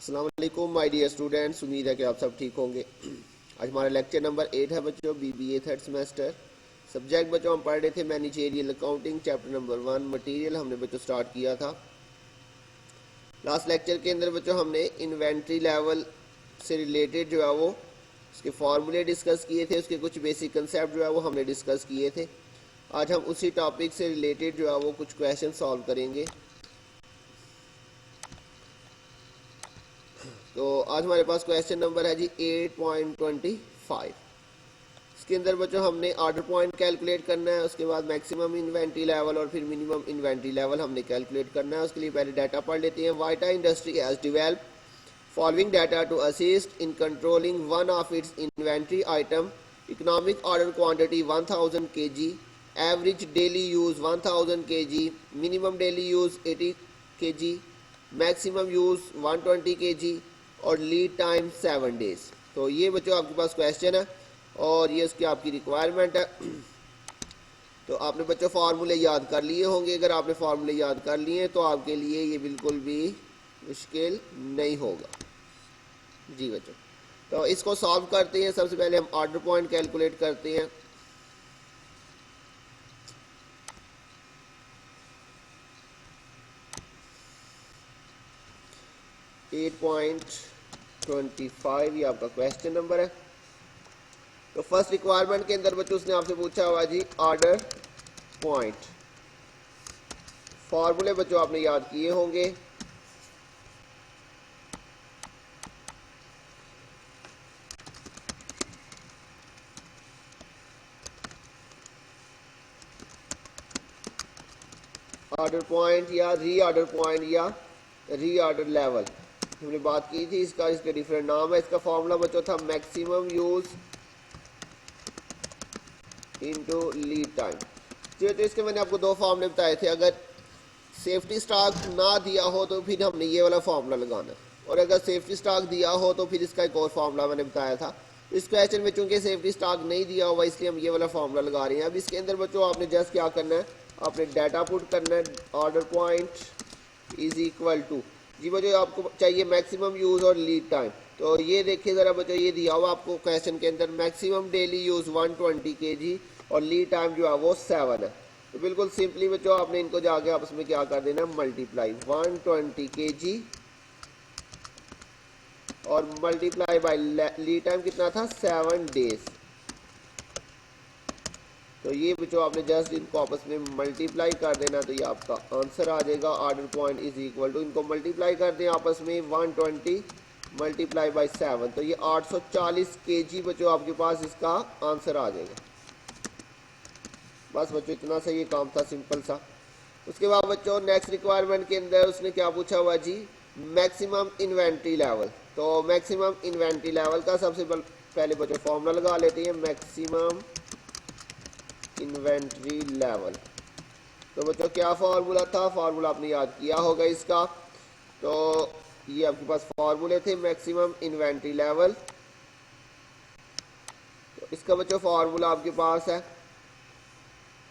अस्सलाम वालेकुम my dear students, उम्मीद है कि आप सब ठीक होंगे। आज हमारा लेक्चर नंबर 8 है बच्चों, बीबीए थर्ड सेमेस्टर। सब्जेक्ट बच्चों हम पढ़ रहे थे managerial accounting, chapter number 1 material हमने बच्चों स्टार्ट किया था। लास्ट लेक्चर के अंदर बच्चों हमने इन्वेंट्री लेवल से रिलेटेड जो है वो उसके फार्मूले डिस्कस किए थे, उसके कुछ बेसिक कंसेप्ट जो है वो हमने डिस्कस किए थे। आज हम उसी टॉपिक से रिलेटेड जो है वो कुछ क्वेश्चन सॉल्व करेंगे। तो आज हमारे पास क्वेश्चन नंबर है जी 8.25। इसके अंदर बच्चों हमने ऑर्डर पॉइंट कैलकुलेट करना है, उसके बाद मैक्सिमम इन्वेंट्री लेवल और फिर मिनिमम इन्वेंट्री लेवल हमने कैलकुलेट करना है। उसके लिए पहले डाटा पढ़ लेते हैं। Vita industry has developed following data to assist in controlling one of its inventory item. Economic order quantity 1000 kg, average daily use 1000 kg, minimum daily use 80 kg, maximum use 120 kg और lead time 7 days. तो ये बच्चों आपके पास question है और ये उसकी आपकी रिक्वायरमेंट है। तो आपने बच्चों फार्मूले याद कर लिए होंगे। अगर आपने फार्मूले याद कर लिए तो आपके लिए ये बिल्कुल भी मुश्किल नहीं होगा जी बच्चों। तो इसको सॉल्व करते हैं। सबसे पहले हम ऑर्डर पॉइंट कैलकुलेट करते हैं। एट 8.25 ये आपका क्वेश्चन नंबर है। तो फर्स्ट रिक्वायरमेंट के अंदर बच्चों उसने आपसे पूछा हुआ जी ऑर्डर पॉइंट। फॉर्मूले बच्चों आपने याद किए होंगे। ऑर्डर पॉइंट या रीऑर्डर पॉइंट या रीऑर्डर लेवल हमने बात की थी। इसके डिफरेंट नाम है। इसका फॉर्मूला बच्चों था maximum use into lead time. जी तो इसके मैंने आपको दो फार्मूले बताए थे। अगर सेफ्टी स्टॉक ना दिया हो तो फिर हमने ये वाला फार्मूला लगाना, और अगर सेफ्टी स्टॉक दिया हो तो फिर इसका एक और फार्मूला मैंने बताया था। इस क्वेश्चन में चूंकि सेफ्टी स्टॉक नहीं दिया हुआ इसलिए हम ये वाला फार्मूला लगा रहे हैं। अब इसके अंदर बच्चों आपने जस्ट क्या करना है, आपने डाटा पुट करना है। Order point is equal to जी बच्चों आपको चाहिए मैक्सिमम यूज और लीड टाइम। तो ये देखिए ज़रा बच्चों, ये दिया हुआ आपको क्वेश्चन के अंदर मैक्सिमम डेली यूज 120 kg और लीड टाइम जो है वो 7 है। तो बिल्कुल सिंपली बच्चों आपने इनको जाके आपस में क्या कर देना, मल्टीप्लाई 120 kg और मल्टीप्लाई बाय लीड टाइम कितना था 7 डेज। तो ये बच्चों आपने जस्ट इनको आपस में मल्टीप्लाई कर देना तो ये आपका आंसर आ जाएगा। Order point is equal to, इनको मल्टीप्लाई कर दें आपस में 120 मल्टीप्लाई बाय 7, तो ये 840 kg बच्चों आपके पास इसका आंसर आ जाएगा। बस बच्चों इतना सा ये काम था, सिंपल सा। उसके बाद बच्चों नेक्स्ट रिक्वायरमेंट के अंदर उसने क्या पूछा हुआ जी, मैक्सिमम इन्वेंट्री लेवल। तो मैक्सिमम इन्वेंट्री लेवल का सबसे पहले बच्चों फॉर्मूला लगा लेते हैं, मैक्सिमम इन्वेंट्री लेवल। तो बच्चों क्या फार्मूला था, फार्मूला आपने याद किया होगा इसका। तो ये आपके पास फार्मूले थे मैक्सिमम इन्वेंट्री लेवल। तो इसका बच्चों फार्मूला आपके पास है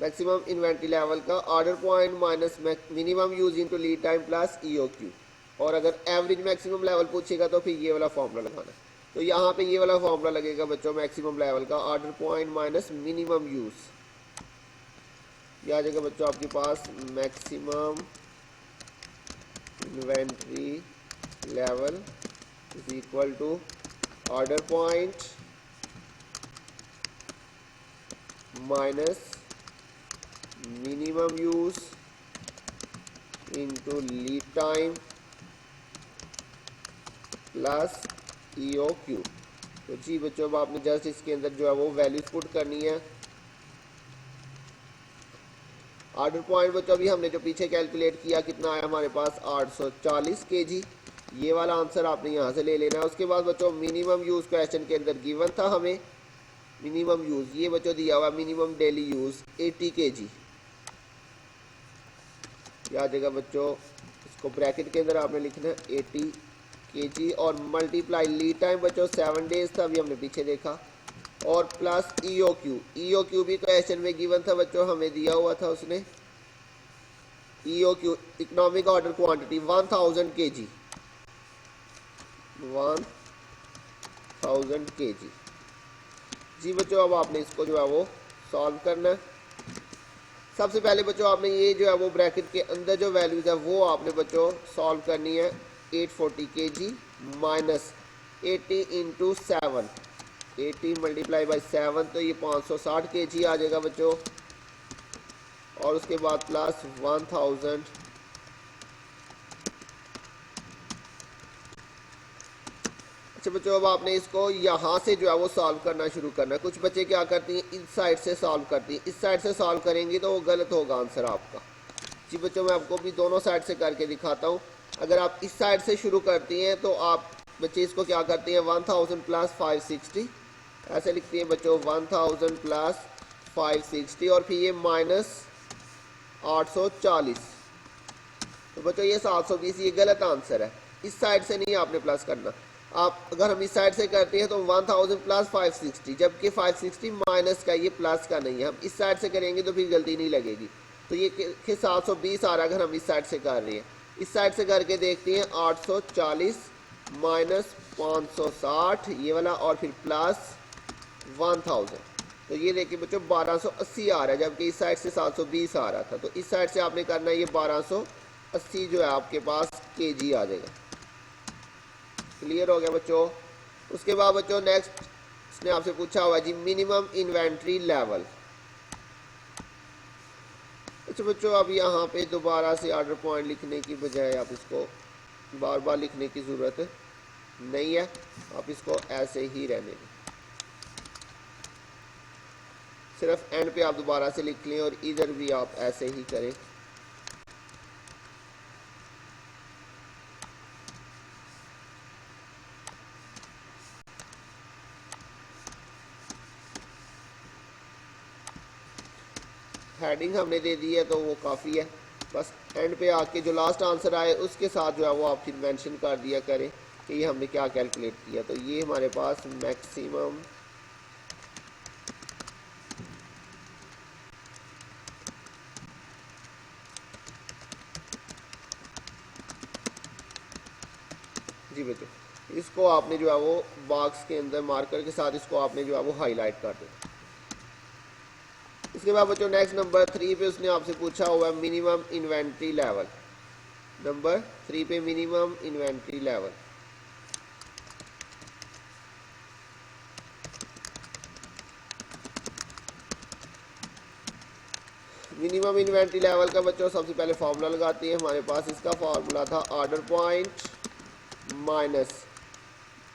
मैक्सिमम इन्वेंट्री लेवल का order point minus minimum use into lead time plus EOQ। और अगर एवरेज मैक्सिमम लेवल पूछेगा तो फिर ये वाला फॉर्मूला लगाना। तो यहाँ पे ये वाला फॉर्मूला लगेगा बच्चों मैक्सिमम लेवल का, order point minus minimum use. यह आ जाएगा बच्चों आपके पास maximum inventory level is equal to order point minus minimum use into lead time plus EOQ। तो जी बच्चों अब आपने जस्ट इसके अंदर जो है वो वैल्यूज पुट करनी है। ऑर्डर पॉइंट बच्चों अभी हमने जो पीछे कैलकुलेट किया कितना आया हमारे पास 840 kg, ये वाला आंसर आपने यहाँ से ले लेना है। उसके बाद बच्चों मिनिमम यूज क्वेश्चन के अंदर गिवन था हमें मिनिमम यूज, ये बच्चों दिया हुआ मिनिमम डेली यूज 80 kg। याद जगह बच्चों इसको ब्रैकेट के अंदर आपने लिखना है 80 kg और मल्टीप्लाई लीड टाइम बच्चों 7 डेज था, अभी हमने पीछे देखा, और प्लस EOQ भी क्वेश्चन में गिवन था बच्चों, हमें दिया हुआ था उसने EOQ economic order quantity 1000 kg। 1000 kg। जी बच्चों, अब आपने इसको जो है वो सॉल्व करना है। सबसे पहले बच्चों आपने ये जो है वो ब्रैकेट के अंदर जो वैल्यूज़ है वो आपने बच्चों सॉल्व करनी है। 840 kg minus 80 into 7, 80 multiply by 7, तो ये 560 kg आ जाएगा बच्चों। और उसके बाद प्लस 1000। अच्छा बच्चों, अब आपने इसको यहाँ से जो है वो सॉल्व करना शुरू करना है। कुछ बच्चे क्या करती हैं, इस साइड से सॉल्व करती हैं। इस साइड से सॉल्व करेंगी तो वो गलत होगा आंसर आपका। जी बच्चों, मैं आपको भी दोनों साइड से करके दिखाता हूँ। अगर आप इस साइड से शुरू करती हैं तो आप बच्चे इसको क्या करती हैं, 1000 प्लस 560 ऐसे लिखती हैं बच्चों, 1000 प्लस 560 और फिर ये माइनस 840। तो बच्चों ये 720, ये गलत आंसर है। इस साइड से नहीं आपने प्लस करना। आप अगर हम इस साइड से करते हैं तो 1000 प्लस 560, जबकि 560 माइनस का, ये प्लस का नहीं है। हम इस साइड से करेंगे तो फिर गलती नहीं लगेगी। तो ये 720 आ रहा है अगर हम इस साइड से कर रहे हैं। इस साइड से करके देखते हैं, 840 माइनस 560 ये वाला और फिर प्लस 1000, तो ये देखिए बच्चों 1280 आ रहा है, जबकि इस साइड से 720 आ रहा था। तो इस साइड से आपने करना है, ये 1280 जो है आपके पास kg आ जाएगा। क्लियर हो गया बच्चों। उसके बाद बच्चों नेक्स्ट इसने आपसे पूछा हुआ जी मिनिमम इन्वेंट्री लेवल। अच्छा बच्चों, अब यहाँ पे दोबारा से ऑर्डर पॉइंट लिखने की बजाय आप इसको बार बार लिखने की ज़रूरत नहीं है, आप इसको ऐसे ही रहने दें। सिर्फ एंड पे आप दोबारा से लिख लें और इधर भी आप ऐसे ही करें। हेडिंग हमने दे दी है तो वो काफ़ी है। बस एंड पे आके जो लास्ट आंसर आए उसके साथ जो है वो आप फिर मेंशन कर दिया करें कि ये हमने क्या कैलकुलेट किया। तो ये हमारे पास मैक्सिमम जी बच्चों, इसको आपने जो है वो बॉक्स के अंदर मार्कर के साथ इसको आपने जो है वो हाईलाइट कर देना। इसके बाद बच्चों नेक्स्ट नंबर 3 पे उसने आपसे पूछा हुआ है मिनिमम इन्वेंट्री लेवल। नंबर 3 पे minimum inventory level. Minimum inventory level का बच्चों सबसे पहले फार्मूला लगाते हैं। हमारे पास इसका फार्मूला था ऑर्डर पॉइंट माइनस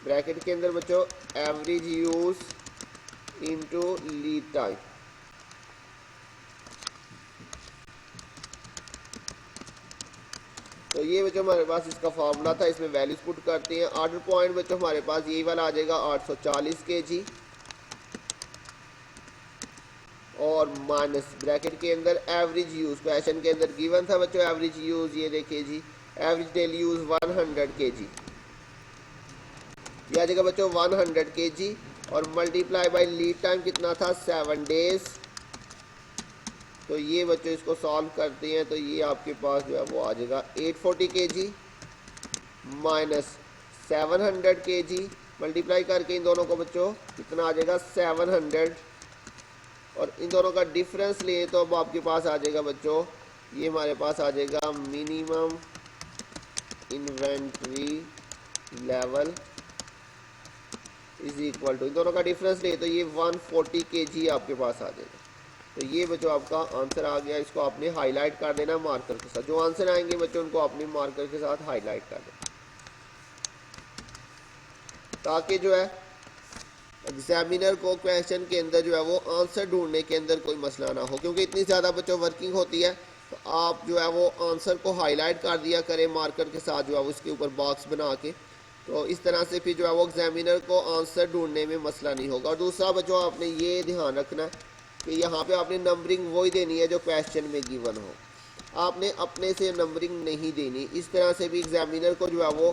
ब्रैकेट के अंदर बच्चों average use into lead time. तो ये बच्चों हमारे पास इसका फार्मूला था, इसमें वैल्यूज पुट करते हैं। ऑर्डर पॉइंट बच्चों हमारे पास यही वाला आ जाएगा 840 kg और माइनस ब्रैकेट के अंदर एवरेज यूज, क्वेश्चन के अंदर गिवन था बच्चों एवरेज यूज, ये देखिए जी एवरेज डेली यूज 100 kg, ये आ जाएगा बच्चों 100 kg और मल्टीप्लाई बाय लीड टाइम कितना था 7 डेज। तो ये बच्चों इसको सॉल्व करते हैं तो ये आपके पास जो है वो आ जाएगा 840 kg माइनस 700 kg, मल्टीप्लाई करके इन दोनों को बच्चों कितना आ जाएगा 700 और इन दोनों का डिफरेंस ले तो अब आपके पास आ जाएगा बच्चों, ये हमारे पास आ जाएगा minimum inventory level is equal to, इन दोनों का डिफरेंस ले तो ये 140 kg आपके पास आ जाएगा। तो ये बच्चों आपका आंसर आ गया। इसको आपने हाईलाइट कर देना मार्कर के साथ। जो आंसर आएंगे बच्चों उनको आपने मार्कर के साथ हाईलाइट कर देना ताकि जो है एग्जामिनर को क्वेश्चन के अंदर जो है वो आंसर ढूंढने के अंदर कोई मसला ना हो, क्योंकि इतनी ज़्यादा बच्चों वर्किंग होती है। तो आप जो है वो आंसर को हाईलाइट कर दिया करें मार्कर के साथ जो है उसके ऊपर बॉक्स बना के। तो इस तरह से फिर जो है वो एग्जामिनर को आंसर ढूंढने में मसला नहीं होगा। और दूसरा बच्चों आपने ये ध्यान रखना है कि यहाँ पे आपने नंबरिंग वही देनी है जो क्वेश्चन में गिवन हो, आपने अपने से नंबरिंग नहीं देनी। इस तरह से भी एग्जामिनर को जो है वो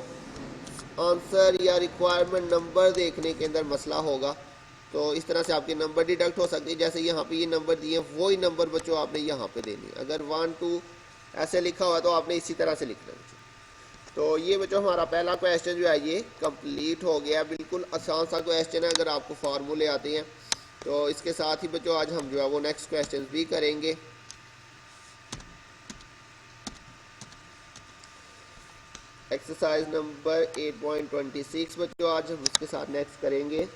आंसर या रिक्वायरमेंट नंबर देखने के अंदर मसला होगा। तो इस तरह से आपके नंबर डिडक्ट हो सकते हैं। जैसे यहाँ पे ये नंबर दिए वही नंबर बच्चों आपने यहाँ पे देनी है। अगर 1 2 ऐसे लिखा हुआ तो आपने इसी तरह से लिखना है। तो ये बच्चों हमारा पहला क्वेश्चन जो है ये कंप्लीट हो गया। बिल्कुल आसान सा क्वेश्चन है अगर आपको फार्मूले आते हैं। तो इसके साथ ही बच्चों आज हम जो है वो नेक्स्ट क्वेश्चन भी करेंगे। एक्सरसाइज नंबर 8.26 बच्चों आज हम इसके साथ नेक्स्ट करेंगे।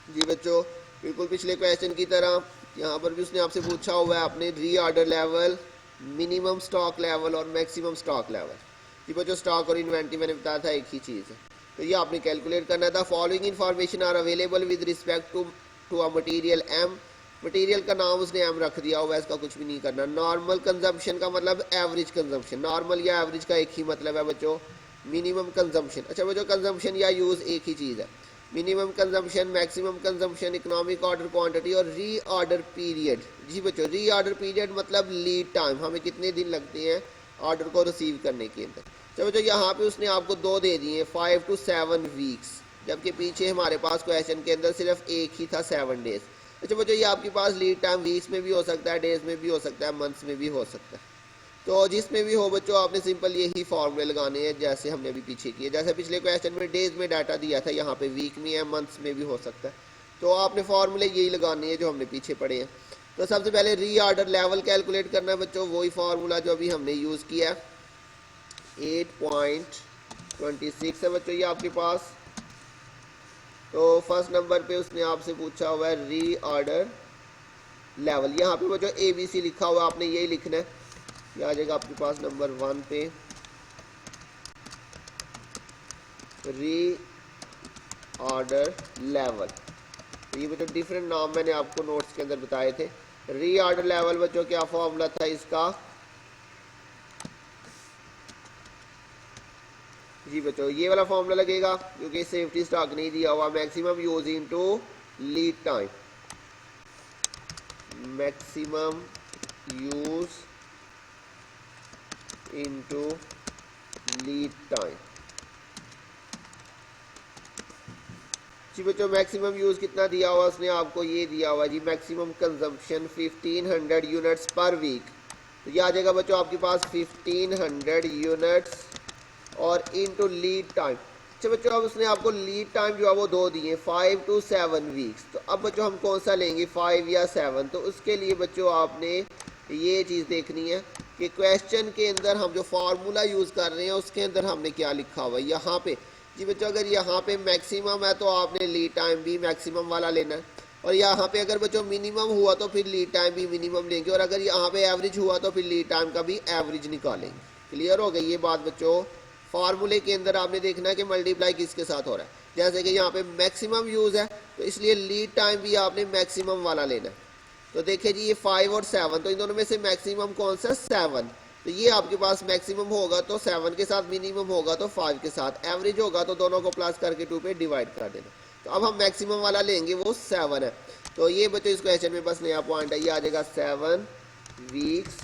जी बच्चों बिल्कुल पिछले क्वेश्चन की तरह यहाँ पर भी उसने आपसे पूछा हुआ है आपने reorder level, minimum stock level और मैक्सिमम स्टॉक लेवल। जी बच्चों स्टॉक और इन्वेंट्री मैंने बताया था एक ही चीज़ है, तो ये आपने कैलकुलेट करना था। Following information are available with respect to a material M. Material का नाम उसने एम रख दिया हुआ है, इसका कुछ भी नहीं करना। नॉर्मल कंजम्पशन का मतलब एवरेज कंजम्पशन, नॉर्मल या एवरेज का एक ही मतलब है बच्चों। मिनिमम कंजम्पशन, अच्छा बच्चों कंजम्पशन या यूज़ एक ही चीज़ है। Minimum consumption, maximum consumption, economic order quantity और री ऑर्डर पीरियड। जी बच्चों री ऑर्डर पीरियड मतलब लीड टाइम, हमें कितने दिन लगते हैं ऑर्डर को रिसीव करने के अंदर। तो बच्चों यहाँ पे उसने आपको 2 दे दिए 5 to 7 वीक्स, जबकि पीछे हमारे पास क्वेश्चन के अंदर सिर्फ एक ही था 7 डेज। अच्छा बच्चों ये आपके पास लीड टाइम वीक्स में भी हो सकता है, डेज में भी हो सकता है, मंथ्स में भी हो सकता है। तो जिसमें भी हो बच्चों आपने सिंपल यही फॉर्मूले लगाने हैं जैसे हमने अभी पीछे किए। जैसे पिछले क्वेश्चन में डेज में डाटा दिया था, यहाँ पे वीक में है, मंथ्स में भी हो सकता है। तो आपने फॉर्मूले यही लगाने हैं जो हमने पीछे पढ़े हैं। तो सबसे पहले री ऑर्डर लेवल कैलकुलेट करना है बच्चों, वही फार्मूला जो अभी हमने यूज़ किया 8.26 है बच्चों ये आपके पास। तो फर्स्ट नंबर पे उसने आपसे पूछा हुआ है री ऑर्डर लेवल। यहाँ पे बच्चों ABC लिखा हुआ है, आपने यही लिखना है। ये आ जाएगा आपके पास नंबर 1 पे री ऑर्डर लेवल। तो ये बच्चों डिफरेंट नाम मैंने आपको नोट्स के अंदर बताए थे। री ऑर्डर लेवल बच्चों क्या फॉर्मूला था इसका। जी बच्चों ये वाला फॉर्मूला लगेगा क्योंकि सेफ्टी स्टॉक नहीं दिया हुआ। Maximum use into lead time, maximum use into lead time. जी बच्चों मैक्सिमम यूज कितना दिया हुआ उसने आपको, ये दिया हुआ जी maximum consumption 1500 units per week. तो ये आ जाएगा बच्चों आपके पास 1500 यूनिट्स और इनटू लीड टाइम। अच्छा बच्चों अब उसने आपको लीड टाइम जो है वो 2 दिए 5 to 7 वीक्स। तो अब बच्चों हम कौन सा लेंगे 5 या 7। तो उसके लिए बच्चों आपने ये चीज़ देखनी है कि क्वेश्चन के अंदर हम जो फार्मूला यूज़ कर रहे हैं उसके अंदर हमने क्या लिखा हुआ है यहाँ पे। जी बच्चों अगर यहाँ पे मैक्सिमम है तो आपने लीड टाइम भी मैक्सिमम वाला लेना है, और यहाँ पे अगर बच्चों मिनिमम हुआ तो फिर लीड टाइम भी मिनिमम लेंगे, और अगर यहाँ पे एवरेज हुआ तो फिर लीड टाइम का भी एवरेज निकालेंगे। क्लियर हो गई ये बात बच्चों। फार्मूले के अंदर आपने देखना है कि मल्टीप्लाई किसके साथ हो रहा है। जैसे कि यहाँ पे मैक्सिमम यूज़ है तो इसलिए लीड टाइम भी आपने मैक्सिमम वाला लेना है। तो देखिए जी ये 5 और 7, तो इन दोनों में से मैक्सिमम कौन सा 7। तो ये आपके पास मैक्सिमम होगा तो 7 के साथ, मिनिमम होगा तो 5 के साथ, एवरेज होगा तो दोनों को प्लस करके 2 पे डिवाइड कर देना। तो अब हम मैक्सिमम वाला लेंगे वो 7 है। तो ये बच्चों इस क्वेश्चन में बस नया पॉइंट है, ये आ जाएगा 7 वीक्स।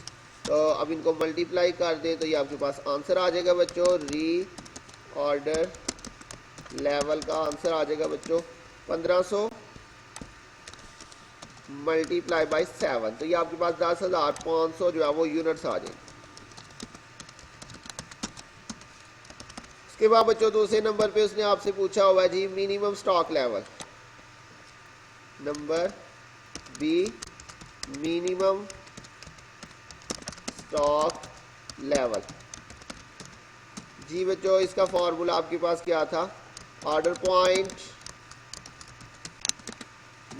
तो अब इनको मल्टीप्लाई कर दें तो ये आपके पास आंसर आ जाएगा बच्चों। री ऑर्डर लेवल का आंसर आ जाएगा बच्चों 1500 मल्टीप्लाई बाई 7। तो ये आपके पास 10,500 जो है वो यूनिट्स आ जाएंगे। इसके बाद बच्चों दूसरे नंबर पे उसने आपसे पूछा हुआ है जी minimum stock level. Number B minimum stock level. जी बच्चों इसका फॉर्मूला आपके पास क्या था, order point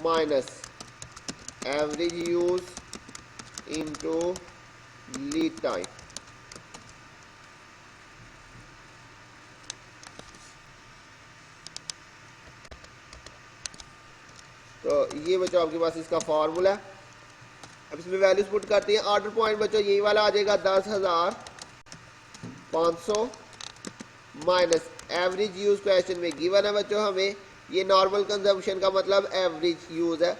minus average use into lead time. तो ये बच्चों आपके पास इसका फॉर्मूला है। अब इसमें वैल्यूज पुट करते हैं। ऑर्डर पॉइंट बच्चों यही वाला आ जाएगा 10,500 माइनस एवरेज यूज क्वेश्चन में गिवन है बच्चों हमें, ये नॉर्मल कंजम्पशन का मतलब एवरेज यूज है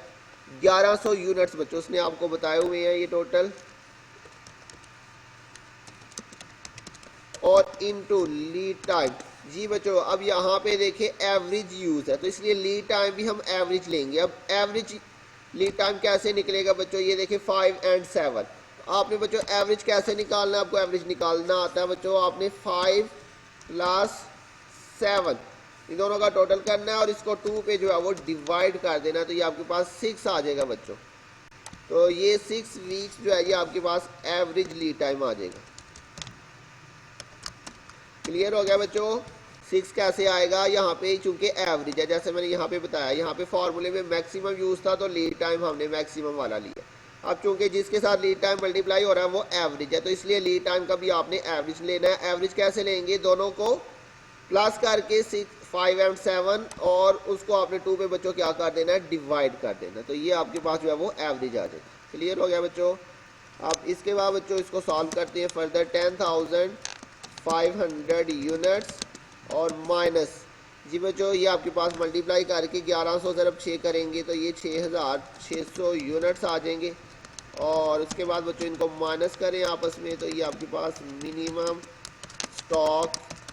1100 यूनिट्स बच्चों उसने आपको बताए हुए हैं ये टोटल, और इनटू लीड टाइम जी बच्चों, अब यहाँ पे देखें एवरेज यूज़ है तो इसलिए लीड टाइम भी हम एवरेज लेंगे। अब एवरेज लीड टाइम कैसे निकलेगा बच्चों, ये देखें 5 एंड 7। आपने बच्चों एवरेज कैसे निकालना है, आपको एवरेज निकालना आता है बच्चों, आपने 5 प्लस 7 इन दोनों का टोटल करना है और इसको 2 पे जो है वो डिवाइड कर देना है, तो ये आपके पास 6 आ जाएगा बच्चों। तो ये 6 वीक्स जो है ये आपके पास एवरेज लीड टाइम आ जाएगा। क्लियर हो गया बच्चों। 6 कैसे आएगा, यहाँ पे चूंकि एवरेज है, जैसे मैंने यहाँ पे बताया, यहाँ पे फॉर्मूले में मैक्सिमम यूज़ था तो लीड टाइम हमने मैक्सिमम वाला लिया। अब चूंकि जिसके साथ लीड टाइम मल्टीप्लाई हो रहा है वो एवरेज है, तो इसलिए लीड टाइम का भी आपने एवरेज लेना है। एवरेज कैसे लेंगे, दोनों को प्लस करके 6, 5 एंड 7 और उसको आपने 2 पे बच्चों क्या कर देना है, डिवाइड कर देना, तो ये आपके पास जो है वो एवरेज आ जाएगा। क्लियर हो गया बच्चों। अब इसके बाद बच्चों इसको सॉल्व करते हैं फर्दर। 10,500 यूनिट्स और माइनस, जी बच्चों ये आपके पास मल्टीप्लाई करके 1100 ज़रब 6 करेंगे तो ये 6,600 यूनिट्स आ जाएंगे। और उसके बाद बच्चों इनको माइनस करें आपस में तो ये आपके पास मिनिमम स्टॉक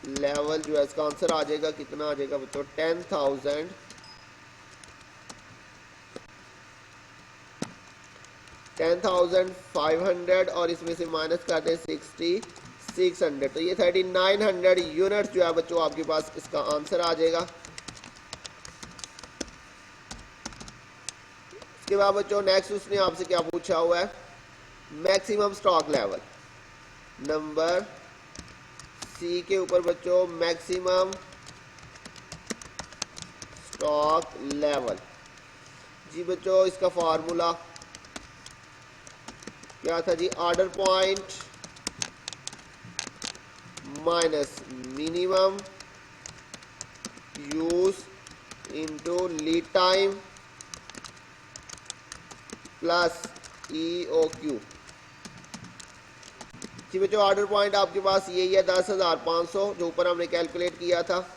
लेवल जो है इसका आंसर आ जाएगा। कितना आ जाएगा बच्चों, 10,500 और इसमें से माइनस कर दें 6,600, तो ये 3,900 यूनिट्स जो है बच्चों आपके पास इसका आंसर आ जाएगा। इसके बाद बच्चों नेक्स्ट उसने आपसे क्या पूछा हुआ है, maximum stock level. Number C के ऊपर बच्चों मैक्सिमम स्टॉक लेवल। जी बच्चों इसका फार्मूला क्या था जी, order point minus minimum use into lead time plus EOQ। जी बच्चों ऑर्डर पॉइंट आपके पास यही है 10,500 जो ऊपर हमने कैलकुलेट किया था,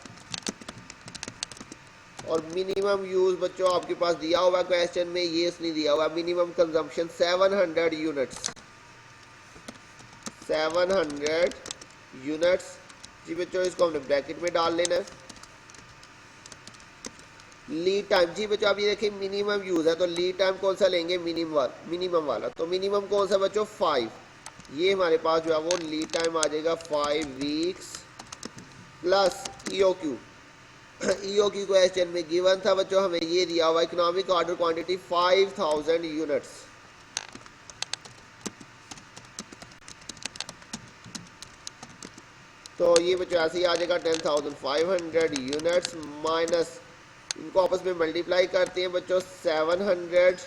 और मिनिमम यूज बच्चों आपके पास दिया हुआ क्वेश्चन में, ये इसने दिया हुआ मिनिमम कंजम्पशन 700 यूनिट्स, 700 यूनिट्स। जी बच्चों इसको हमने ब्रैकेट में डाल लेना है। लीड टाइम, जी बच्चों आप ये देखिए मिनिमम यूज है तो लीड टाइम कौन सा लेंगे, मिनिमम वाला, तो मिनिमम कौन सा बच्चों 5, ये हमारे पास जो है वो लीड टाइम आ जाएगा 5 weeks plus EOQ। EOQ question में गिवन था बच्चों हमें ये दिया हुआ इकोनॉमिक ऑर्डर क्वांटिटी 5,000 यूनिट्स, तो ये बच्चों ऐसे ही आ जाएगा 10,500 यूनिट्स माइनस, इनको आपस में मल्टीप्लाई करते हैं बच्चों 700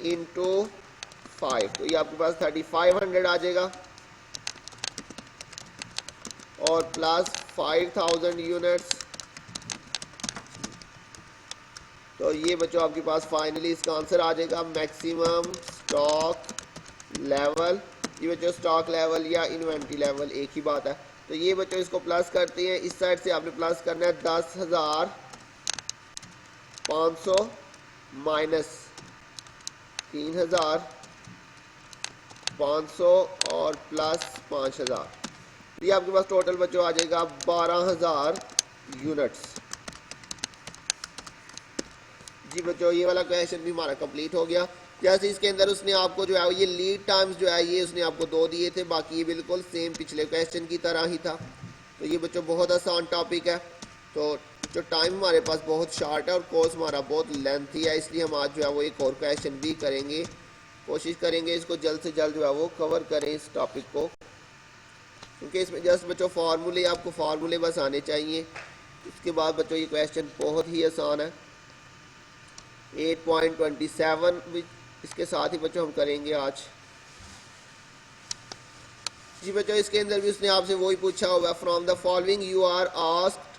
इंटू 5, तो ये आपके पास 3,500 आ जाएगा और प्लस 5,000 यूनिट्स, तो ये बच्चों आपके पास फाइनली इसका आंसर आ जाएगा मैक्सिमम स्टॉक लेवल। ये बच्चों स्टॉक लेवल या इन्वेंट्री लेवल एक ही बात है, तो ये बच्चों इसको प्लस करते हैं, इस साइड से आपने प्लस करना है 10,500 माइनस 3,500 और प्लस 5,000, ये आपके पास टोटल बच्चों आ जाएगा 12,000 यूनिट्स। जी बच्चों ये वाला क्वेश्चन भी हमारा कंप्लीट हो गया। जैसे इसके अंदर उसने आपको जो है ये लीड टाइम्स जो है ये उसने आपको 2 दिए थे, बाकी ये बिल्कुल सेम पिछले क्वेश्चन की तरह ही था। तो ये बच्चों बहुत आसान टॉपिक है, तो जो टाइम हमारे पास बहुत शॉर्ट है और कोर्स हमारा बहुत लेंथी है, इसलिए हम आज जो है वो एक और क्वेश्चन भी करेंगे, कोशिश करेंगे इसको जल्द से जल्द जो है वो कवर करें इस टॉपिक को, क्योंकि इसमें जस्ट बच्चों फार्मूले, आपको फार्मूले बस आने चाहिए। इसके बाद बच्चों ये क्वेश्चन बहुत ही आसान है। 8.27 इसके साथ ही बच्चों हम करेंगे आज। जी बच्चों इसके अंदर भी उसने आपसे वही पूछा होगा, from the following you are asked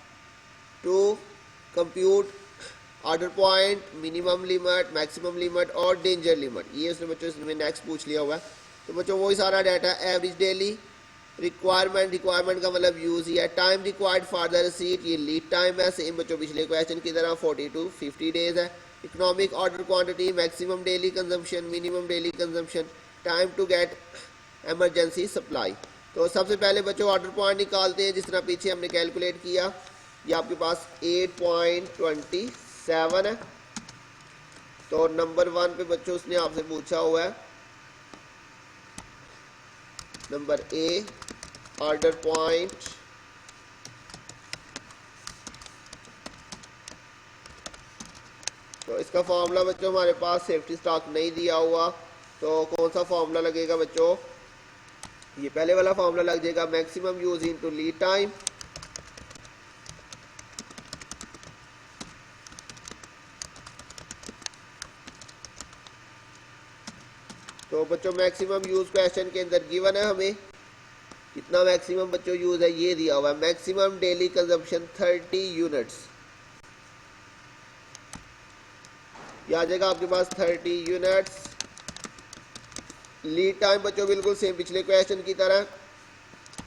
to compute order point, minimum limit, maximum limit और डेंजर लिमिट, ये उसने बच्चों इसमें नेक्स्ट पूछ लिया हुआ है। तो बच्चों वही सारा data, average daily requirement, requirement का मतलब यूज़ ही है। Time required for the receipt, ये लीड टाइम है, सेम बच्चों पिछले क्वेश्चन की तरह 40 to 50 डेज है। Economic order quantity, maximum daily consumption, minimum daily consumption, time to get emergency supply, तो सबसे पहले बच्चों ऑर्डर पॉइंट निकालते हैं जिस तरह पीछे हमने कैलकुलेट किया। ये आपके पास 8.27 है। तो नंबर 1 पे बच्चों उसने आपसे पूछा हुआ है नंबर ए ऑर्डर पॉइंट तो इसका फॉर्मूला बच्चों हमारे पास सेफ्टी स्टॉक नहीं दिया हुआ, तो कौन सा फॉर्मूला लगेगा बच्चों? ये पहले वाला फॉर्मूला लग जाएगा maximum use into lead time. तो बच्चों मैक्सिमम यूज क्वेश्चन के अंदर गिवन है हमें कितना मैक्सिमम बच्चों यूज है, ये दिया हुआ है मैक्सिमम डेली कंजम्पशन 30 यूनिट्स। ये आ जाएगा आपके पास 30 यूनिट्स। लीड टाइम बच्चों बिल्कुल सेम पिछले क्वेश्चन की तरह,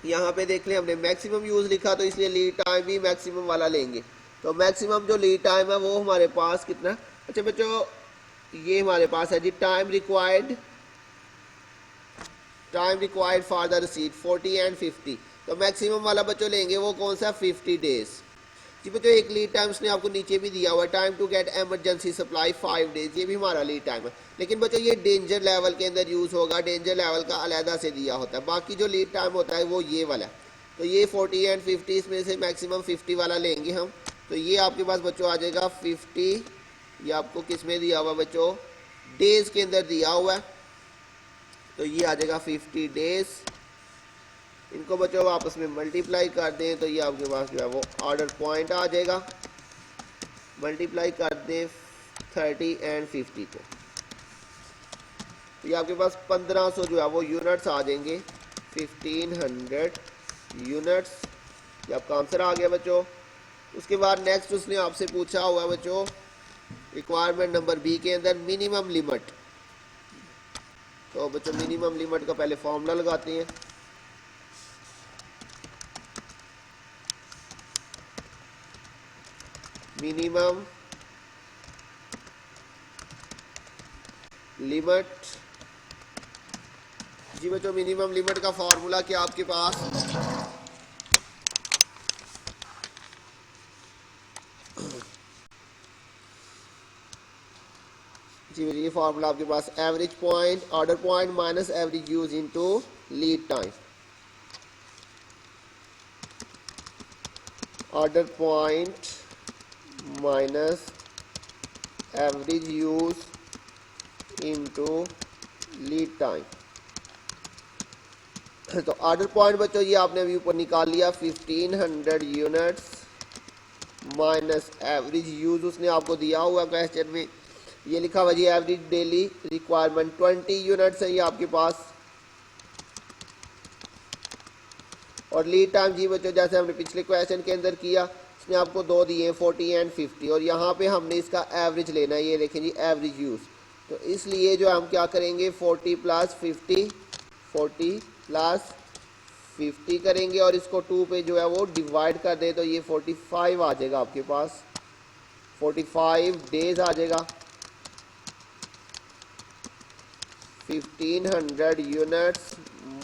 यहाँ पे देख लें हमने मैक्सिमम यूज लिखा तो इसलिए लीड टाइम भी मैक्सिमम वाला लेंगे। तो मैक्सिमम जो लीड टाइम है वो हमारे पास कितना, अच्छा बच्चों ये हमारे पास है जी time required for the receipt 40 and 50। तो मैक्सिमम वाला बच्चों लेंगे वो कौन सा 50 डेज। जी बच्चों एक लीड टाइम उसने आपको नीचे भी दिया हुआ है time to get emergency supply 5 days, ये भी हमारा लीड टाइम है। लेकिन बच्चों ये डेंजर लेवल के अंदर यूज़ होगा, डेंजर लेवल का अलहदा से दिया होता है। बाकी जो लीड टाइम होता है वो ये वाला है। तो ये 40 एंड 50 इसमें से मैक्सिमम 50 वाला लेंगे हम। तो ये आपके पास बच्चों आ जाएगा 50। ये आपको किस में दिया हुआ बच्चों? डेज के अंदर दिया हुआ है। तो ये आ जाएगा 50 डेज। इनको बच्चों आपस में मल्टीप्लाई कर दें तो ये आपके पास जो है वो ऑर्डर पॉइंट आ जाएगा। मल्टीप्लाई कर दें 30 एंड 50 को तो ये आपके पास 1500 जो है वो यूनिट्स आ जाएंगे। 1500 यूनिट्स ये आपका आंसर आ गया बच्चों। उसके बाद नेक्स्ट उसने आपसे पूछा हुआ बच्चों रिक्वायरमेंट नंबर बी के अंदर मिनिमम लिमिट। तो बच्चों मिनिमम लिमिट का पहले फॉर्मूला लगाते हैं। मिनिमम लिमिट, जी बच्चों मिनिमम लिमिट का फॉर्मूला क्या आपके पास? जी ये फॉर्मूला आपके पास average point order point minus average use into lead time. Order point minus average use into lead time. तो ऑर्डर पॉइंट बच्चों ये आपने अभी ऊपर निकाल लिया 1500 यूनिट्स माइनस एवरेज यूज उसने आपको दिया हुआ क्वेश्चन में। ये लिखा हुआ जी एवरेज डेली रिक्वायरमेंट 20 यूनिट्स है ये आपके पास। और लीड टाइम जी बच्चों जैसे हमने पिछले क्वेश्चन के अंदर किया इसने आपको दो दिए 40 एंड 50 और यहाँ पे हमने इसका एवरेज लेना है। ये देखें जी एवरेज यूज, तो इसलिए जो हम क्या करेंगे 40 प्लस 50 करेंगे और इसको 2 पे जो है वो डिवाइड कर दे तो ये 45 आ जाएगा आपके पास। 45 डेज आ जाएगा। 1500 यूनिट्स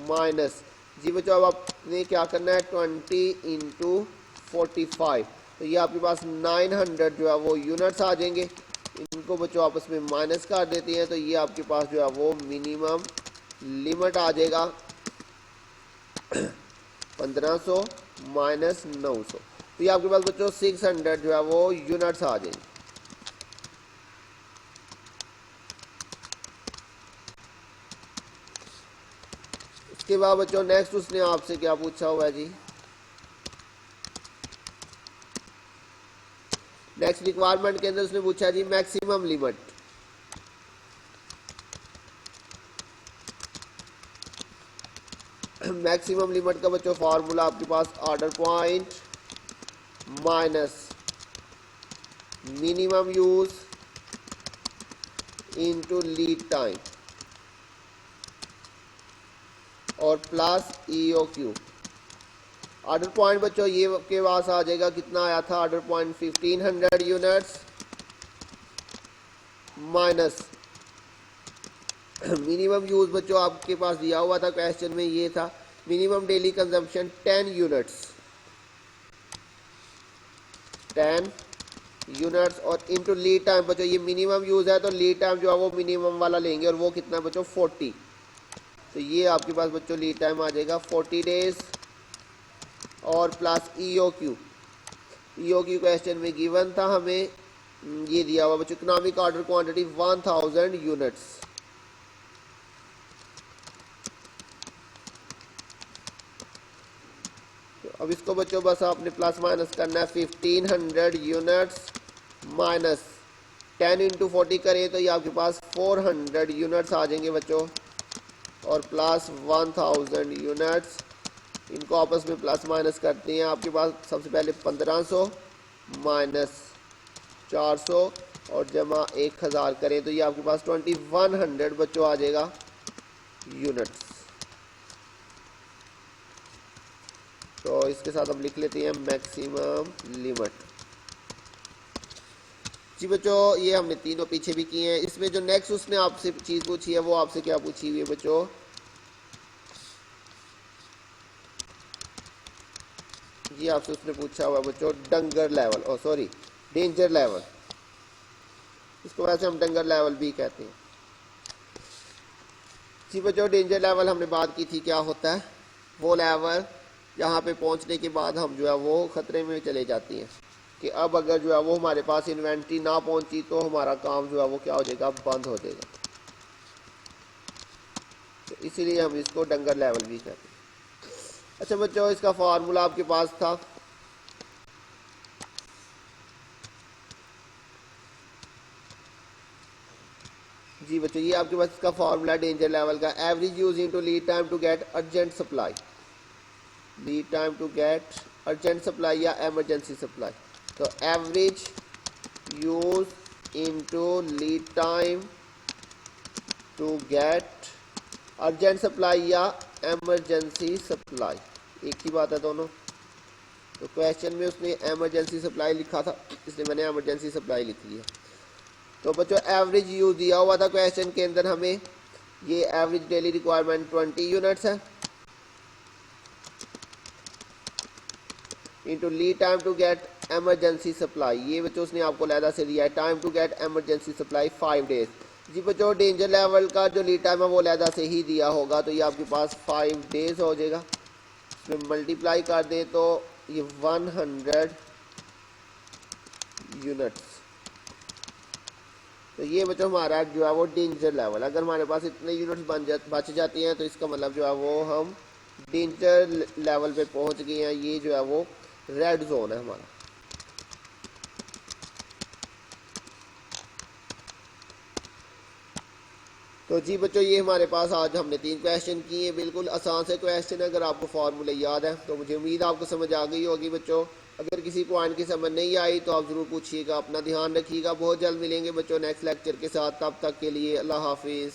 माइनस जी बच्चों अब आपने क्या करना है 20 इंटू 45। तो ये आपके पास 900 जो है वो यूनिट्स आ जाएंगे। इनको बच्चों आपस में माइनस कर देते हैं तो ये आपके पास जो है वो मिनिमम लिमिट आ जाएगा 1500 माइनस 900। तो ये आपके पास बच्चों 600 जो है वो यूनिट्स आ जाएंगे। इसके बाद बच्चों नेक्स्ट उसने आपसे क्या पूछा हुआ है जी? नेक्स्ट रिक्वायरमेंट के अंदर उसने पूछा जी मैक्सिमम लिमिट। मैक्सिमम लिमिट का बच्चों फॉर्मूला आपके पास order point minus minimum use into lead time और प्लस EOQ। ऑर्डर पॉइंट बच्चों ये के पास आ जाएगा कितना आया था order point 1500 units minus minimum use बच्चों आपके पास दिया हुआ था क्वेश्चन में ये था minimum daily consumption 10 units, 10 units और इनटू लीड टाइम बच्चों, ये मिनिमम यूज़ है तो लीड टाइम जो है वो मिनिमम वाला लेंगे और वो कितना बच्चों 40। तो ये आपके पास बच्चों लीड टाइम आ जाएगा 40 डेज और प्लस EOQ। EOQ क्वेश्चन में गिवन था हमें, ये दिया हुआ बच्चों इकोनॉमिक ऑर्डर क्वांटिटी 1000 यूनिट्स। तो अब इसको बच्चों बस आपने प्लस माइनस करना है, 1500 यूनिट्स माइनस 10 इंटू 40 करें तो ये आपके पास 400 यूनिट्स आ जाएंगे बच्चों, और प्लस 1000 यूनिट्स, इनको आपस में प्लस माइनस करते हैं। आपके पास सबसे पहले 1500 माइनस 400 और जमा 1000 करें तो ये आपके पास 2100 बच्चों आ जाएगा यूनिट्स। तो इसके साथ हम लिख लेते हैं मैक्सिमम लिमिट। जी बच्चों ये हमने तीनों पीछे भी किए हैं। इसमें जो नेक्स्ट उसने आपसे चीज़ पूछी है वो आपसे क्या पूछी हुई है बच्चों, ये आपसे उसने पूछा हुआ बच्चों डंगर लेवल, ओ सॉरी डेंजर लेवल, इसको वैसे हम डंगर लेवल भी कहते हैं। जी बच्चों डेंजर लेवल हमने बात की थी क्या होता है, वो लेवल जहाँ पे पहुँचने के बाद हम जो है वो ख़तरे में चले जाती हैं कि अब अगर जो है वो हमारे पास इन्वेंट्री ना पहुँची तो हमारा काम जो है वो क्या हो जाएगा, बंद हो जाएगा। तो इसीलिए हम इसको डंगर लेवल भी कहते हैं। अच्छा बच्चों इसका फार्मूला आपके पास था, जी बच्चों ये आपके पास इसका फार्मूला डेंजर लेवल का, average use into lead time to get urgent supply, lead time to get urgent supply या एमरजेंसी सप्लाई। तो average use into lead time to get urgent supply या एमरजेंसी सप्लाई, एक ही बात है दोनों। तो क्वेश्चन में उसने एमरजेंसी सप्लाई लिखा था इसलिए मैंने एमरजेंसी सप्लाई लिख लिया। तो बच्चों एवरेज यूज दिया हुआ था क्वेश्चन के अंदर हमें, ये एवरेज डेली रिक्वायरमेंट 20 यूनिट्स है into lead time to get emergency supply, ये बच्चों उसने आपको लहदा से दिया है time to get emergency supply 5 days. जी बच्चों डेंजर लेवल का जो लीड टाइम है वो लहदा से ही दिया होगा तो ये आपके पास 5 डेज हो जाएगा। इसमें मल्टीप्लाई कर दें तो ये 100 यूनिट्स। तो ये बच्चों हमारा जो है वो डेंजर लेवल, अगर हमारे पास इतने यूनिट्स बच जाती हैं तो इसका मतलब जो है वो हम डेंजर लेवल पे पहुंच गए हैं, ये जो है वो रेड जोन है हमारा। तो जी बच्चों ये हमारे पास आज हमने 3 क्वेश्चन किए, बिल्कुल आसान से क्वेश्चन। अगर आपको फार्मूले याद है तो मुझे उम्मीद है आपको समझ आ गई होगी बच्चों। अगर किसी पॉइंट की समझ नहीं आई तो आप ज़रूर पूछिएगा। अपना ध्यान रखिएगा, बहुत जल्द मिलेंगे बच्चों नेक्स्ट लेक्चर के साथ, तब तक के लिए अल्लाह हाफिज़।